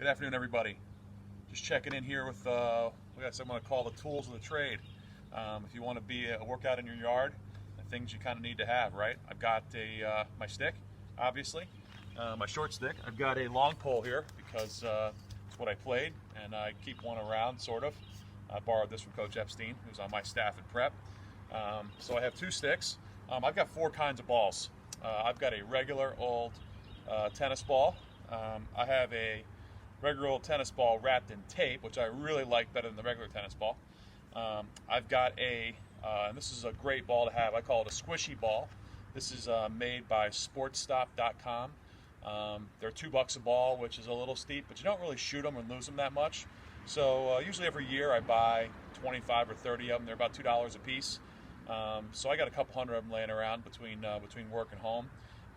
Good afternoon, everybody. Just checking in here with we got something I call the tools of the trade. If you want to be a workout in your yard, the things you kind of need to have, right? I've got my stick, obviously, my short stick. I've got a long pole here because it's what I played, and I keep one around, sort of. I borrowed this from Coach Epstein, who's on my staff at Prep. So I have two sticks. I've got four kinds of balls. I've got a regular old tennis ball. I have a regular old tennis ball wrapped in tape, which I really like better than the regular tennis ball. I've got and this is a great ball to have. I call it a squishy ball. This is made by sportstop.com. They're $2 a ball, which is a little steep, but you don't really shoot them and lose them that much. So usually every year I buy 25 or 30 of them. They're about $2 a piece. So I got a couple hundred of them laying around between work and home.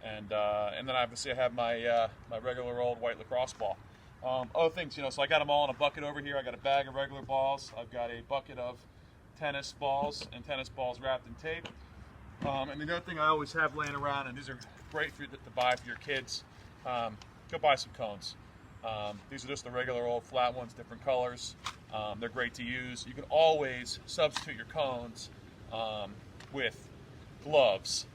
And then obviously I have my my regular old white lacrosse ball. Other things, so I got them all in a bucket over here. I got a bag of regular balls. I've got a bucket of tennis balls and tennis balls wrapped in tape. And the other thing I always have laying around, and these are great for you to buy for your kids, go buy some cones. These are just the regular old flat ones, different colors. They're great to use. You can always substitute your cones with gloves.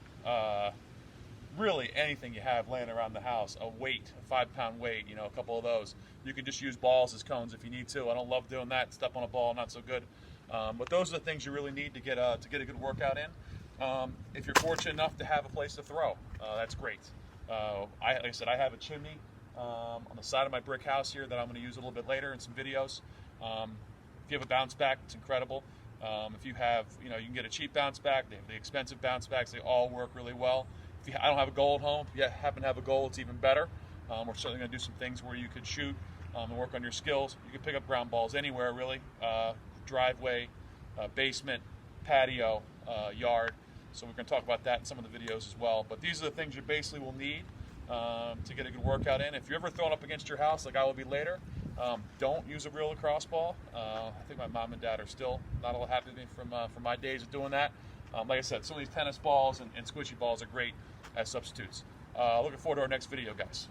Really anything you have laying around the house, a weight, a 5-pound weight, a couple of those. You can just use balls as cones if you need to. I don't love doing that. Step on a ball, not so good. But those are the things you really need to get a good workout in. If you're fortunate enough to have a place to throw, that's great. Like I said, I have a chimney on the side of my brick house here that I'm going to use a little bit later in some videos. If you have a bounce back, it's incredible. If you have, you can get a cheap bounce back. They have the expensive bounce backs. They all work really well. I don't have a goal at home. If you happen to have a goal, it's even better. We're certainly going to do some things where you could shoot and work on your skills. You can pick up ground balls anywhere, really. Driveway, basement, patio, yard. So we're going to talk about that in some of the videos as well. But these are the things you basically will need to get a good workout in. If you're ever thrown up against your house, like I will be later, don't use a real lacrosse ball. I think my mom and dad are still not all happy with me from my days of doing that. Like I said, some of these tennis balls and squishy balls are great as substitutes. Looking forward to our next video, guys.